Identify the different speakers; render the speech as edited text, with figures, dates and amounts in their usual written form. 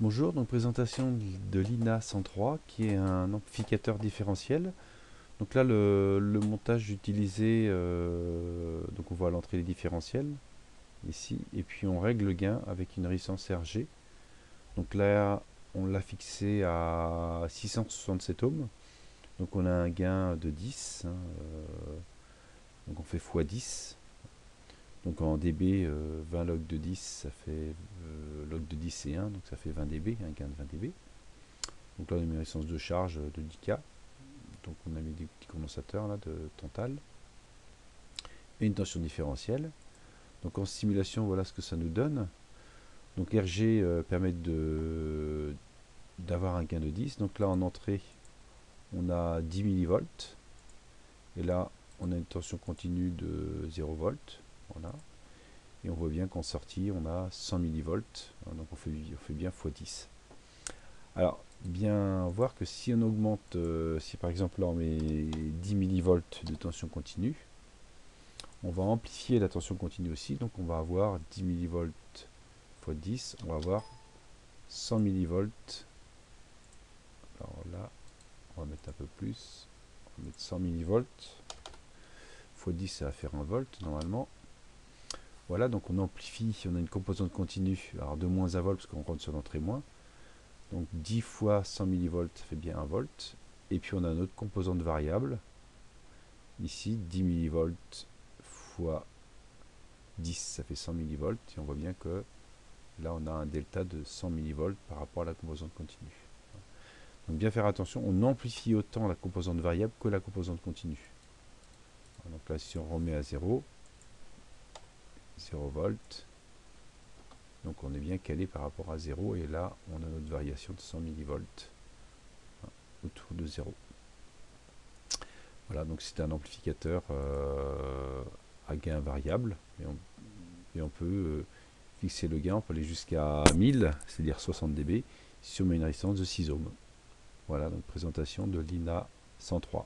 Speaker 1: Bonjour, donc présentation de l'INA 103 qui est un amplificateur différentiel. Donc là le montage utilisé, donc on voit à l'entrée les différentiels ici, et puis on règle le gain avec une résistance RG. Donc là on l'a fixé à 667 ohms, donc on a un gain de 10, hein, donc on fait x10. Donc en dB, 20 log de 10, ça fait log de 10 c'est 1, donc ça fait 20 dB, un gain de 20 dB. Donc là on a une résistance de charge de 10K. Donc on a mis des petits condensateurs là de Tantal. Et une tension différentielle. Donc en simulation, voilà ce que ça nous donne. Donc RG permet d'avoir un gain de 10. Donc là en entrée, on a 10 millivolts. Et là, on a une tension continue de 0 volts. Voilà. Et on voit bien qu'en sortie, on a 100 millivolts. Donc on fait bien x10. Alors, bien voir que si on augmente, si par exemple là on met 10 millivolts de tension continue, on va amplifier la tension continue aussi, donc on va avoir 10 millivolts x 10, on va avoir 100 millivolts. Alors là, on va mettre un peu plus, on va mettre 100 millivolts x 10, ça va faire 1 volt normalement. Voilà, donc on amplifie, on a une composante continue, alors de moins 1 volt parce qu'on rentre sur l'entrée moins. Donc 10 fois 100 millivolts, ça fait bien 1 volt. Et puis on a notre composante variable, ici 10 millivolts fois 10, ça fait 100 millivolts. Et on voit bien que là, on a un delta de 100 millivolts par rapport à la composante continue. Donc bien faire attention, on amplifie autant la composante variable que la composante continue. Donc là, si on remet à 0, 0 volts, donc on est bien calé par rapport à 0, et là, on a notre variation de 100 millivolts autour de 0. Voilà, donc c'est un amplificateur à gain variable, et on peut fixer le gain, on peut aller jusqu'à 1000, c'est-à-dire 60 dB, si on met une résistance de 6 ohms. Voilà, donc présentation de l'INA 103.